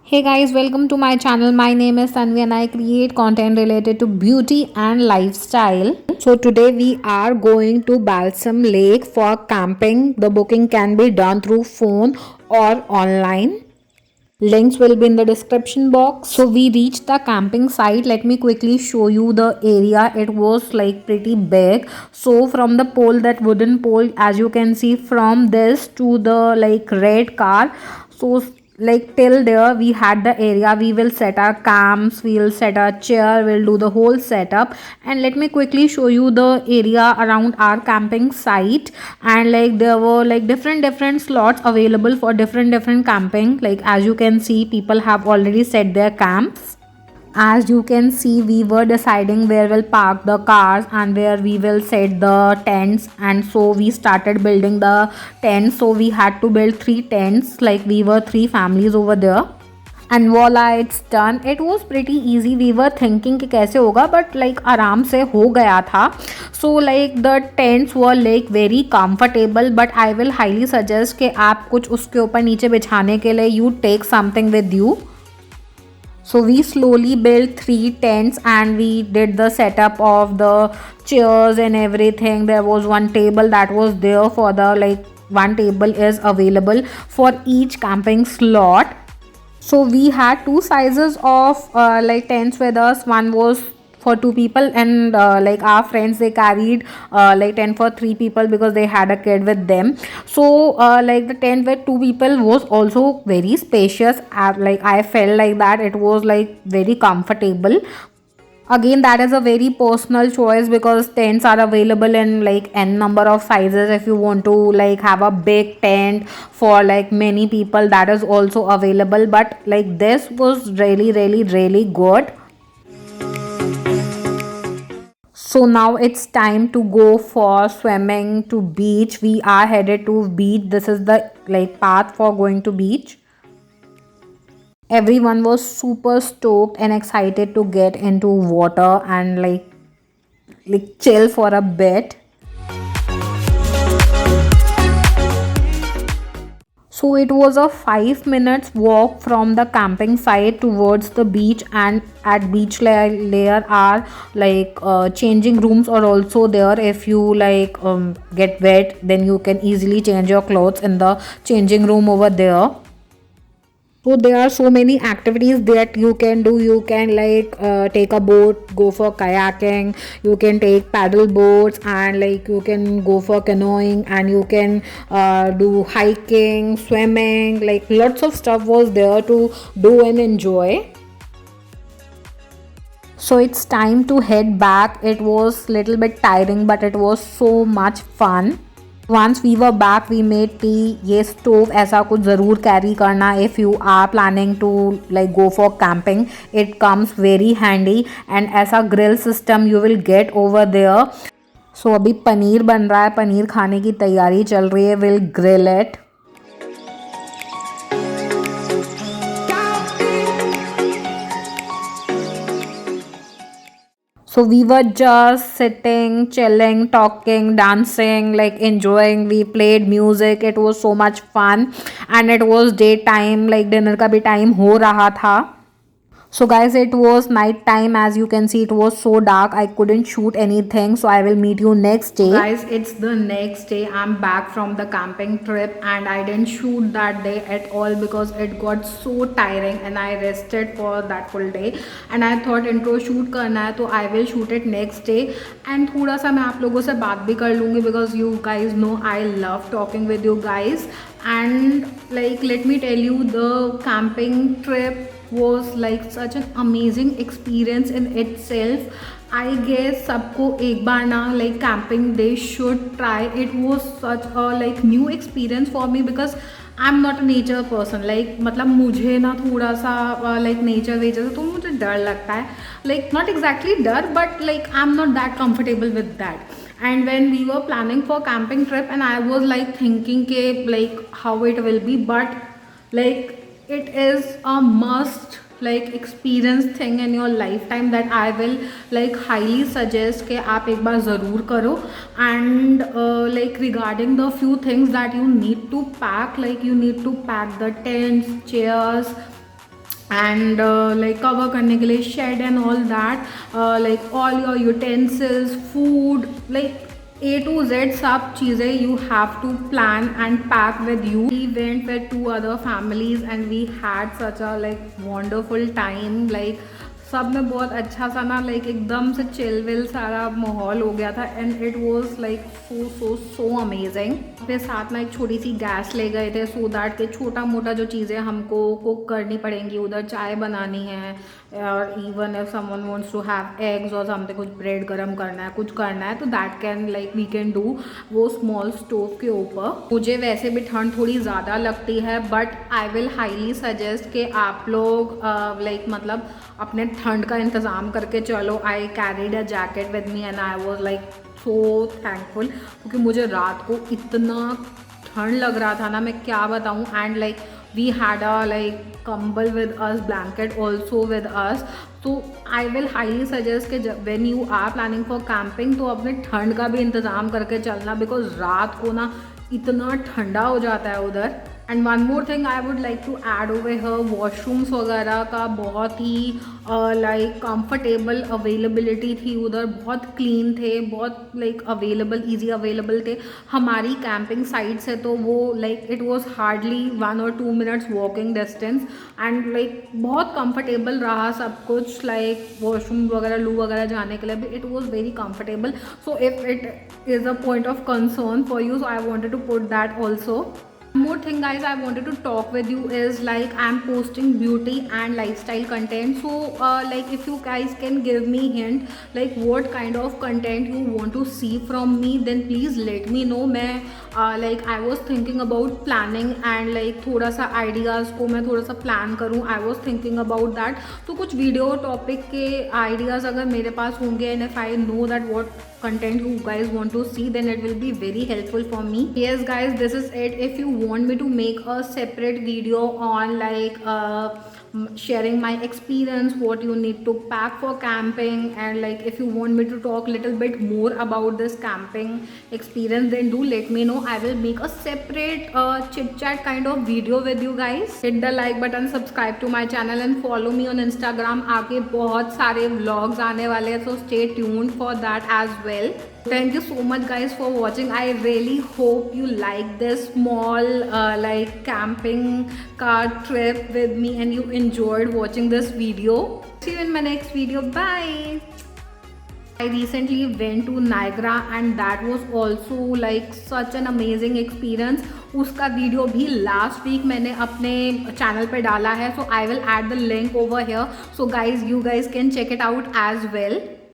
Hey guys, welcome to my channel. My name is Tanvi and I create content related to beauty and lifestyle. So today we are going to Balsam Lake for camping. The booking can be done through phone or online. Links will be in the description box. So we reached the camping site. Let me quickly show you the area. It was like pretty big. So from the pole, that wooden pole, as you can see from this to the like red car, so like till there we had the area. We will set our camps, we will set our chair, we'll do the whole setup. And let me quickly show you the area around our camping site. And like there were like different slots available for different camping. Like as you can see, people have already set their camps. As you can see, we were deciding where we'll park the cars and where we will set the tents, and so we started building the tents. So we had to build 3 tents, like we were 3 families over there. And voila, it's done. It was pretty easy. We were thinking कि कैसे होगा, but like आराम से हो गया था. So like the tents were like very comfortable, but I will highly suggest कि आप कुछ उसके ऊपर नीचे बिछाने के लिए you take something with you. So we slowly built 3 tents and we did the setup of the chairs and everything. There was one table that was there for the like one table is available for each camping slot. So we had two sizes of like tents with us. One was for 2 people, and like our friends, they carried like tent for 3 people because they had a kid with them. So like the tent with 2 people was also very spacious. Like I felt like that it was like very comfortable. Again, that is a very personal choice because tents are available in like n number of sizes. If you want to like have a big tent for like many people, that is also available. But like this was really good. So now it's time to go for swimming to beach. We are headed to beach. This is the like path for going to beach. Everyone was super stoked and excited to get into water and like chill for a bit. So it was a 5 minutes walk from the camping site towards the beach, and at beach layer are like changing rooms are also there. If you like get wet, then you can easily change your clothes in the changing room over there. So there are so many activities that you can do. You can like take a boat, go for kayaking, you can take paddle boats, and like you can go for canoeing, and you can do hiking, swimming. Like lots of stuff was there to do and enjoy. So it's time to head back. It was little bit tiring, but it was so much fun. Once we were back, we made tea. ये stove ऐसा कुछ ज़रूर carry करना if you are planning to like go for camping. It comes very handy, and ऐसा grill system you will get over there. So अभी पनीर बन रहा है, पनीर खाने की तैयारी चल रही है. We'll grill it. So we were just sitting, chilling, talking, dancing, like enjoying. We played music. It was so much fun, and it was daytime. Like dinner का भी time हो रहा था. So guys, it was night time. As you can see, it was so dark I couldn't shoot anything, so I will meet you next day. Guys, it's the next day. I'm back from the camping trip, and I didn't shoot that day at all because it got so tiring and I rested for that full day. And I thought intro shoot करना है तो I will shoot it next day. And थोड़ा सा मैं आप लोगों से बात भी कर लूँगी because you guys know I love talking with you guys. And like let me tell you, the camping trip was like such an amazing experience in itself. I guess सबको एक बार ना like camping they should try. It was such a like new experience for me because I'm not a nature person. Like मतलब मुझे ना थोड़ा सा like nature वेचर तो मुझे डर लगता है. Like not exactly डर, but like I'm not that comfortable with that. And when we were planning for camping trip, and I was like thinking के like how it will be, but like it is a must like experience thing in your lifetime that I will like highly suggest कि आप एक बार ज़रूर करो. And like regarding the few things that you need to pack, like you need to pack the tents, chairs, and like cover करने के लिए shade and all that, like all your utensils, food, like A to Z सब चीज़ें you have to plan and pack with you. We went with 2 other families and we had such a like wonderful time. Like सब में बहुत अच्छा सा ना like एकदम से चिल विल सारा माहौल हो गया था and it was like so so so amazing. फिर साथ में एक छोटी सी गैस ले गए थे सो दैट के छोटा मोटा जो चीज़ें हमको कुक करनी पड़ेंगी, उधर चाय बनानी है और even if someone wants to have eggs और समथिंग, कुछ ब्रेड गरम करना है, कुछ करना है तो that can like we can do वो स्मॉल स्टोव के ऊपर। मुझे वैसे भी ठंड थोड़ी ज़्यादा लगती है but I will highly suggest कि आप लोग लाइक मतलब अपने ठंड का इंतज़ाम करके चलो। आई carried a jacket with me and I was like so thankful, क्योंकि मुझे रात को इतना ठंड लग रहा था ना, मैं क्या बताऊँ। And like we had a like कंबल with us, blanket also with us. तो आई विल हाईली सजेस्ट कि when you are planning for camping तो अपने ठंड का भी इंतज़ाम करके चलना, बिकॉज रात को ना इतना ठंडा हो जाता है उधर। And one more thing I would like to add over here, washrooms वगैरह का बहुत ही लाइक कंफर्टेबल अवेलेबिलिटी थी उधर, बहुत क्लीन थे, बहुत लाइक अवेलेबल, इजी अवेलेबल थे। हमारी कैंपिंग साइट से तो वो like it was hardly 1 or 2 minutes walking distance and like बहुत कंफर्टेबल रहा सब कुछ। लाइक वॉशरूम वगैरह लू वगैरह जाने के लिए भी it was very comfortable. So if it is a point of concern for you, so I wanted to put that also. One more thing guys I wanted to talk with you is like I'm posting beauty and lifestyle content, so like if you guys can give me hint like what kind of content you want to see from me, then please let me know. मैं like I was thinking about planning and like थोड़ा सा ideas को मैं थोड़ा सा plan करूँ, I was thinking about that। तो कुछ video topic के ideas अगर मेरे पास होंगे and if I know that what content you guys want to see, then it will be very helpful for me. Yes guys, this is it. If you want me to make a separate video on like sharing my experience, what you need to pack for camping, and like if you want me to talk little bit more about this camping experience, then do let me know. I will make a separate chit chat kind of video with you guys. Hit the like button, subscribe to my channel and follow me on Instagram. आगे बहुत सारे vlogs आने वाले हैं, so stay tuned for that as well. Thank you so much guys for watching. I really hope you like this small like camping car trip with me and you enjoyed watching this video. See you in my next video. Bye. I recently went to Niagara and that was also like such an amazing experience. उसका video भी last week मैंने अपने channel पे डाला है, so I will add the link over here, so guys you guys can check it out as well.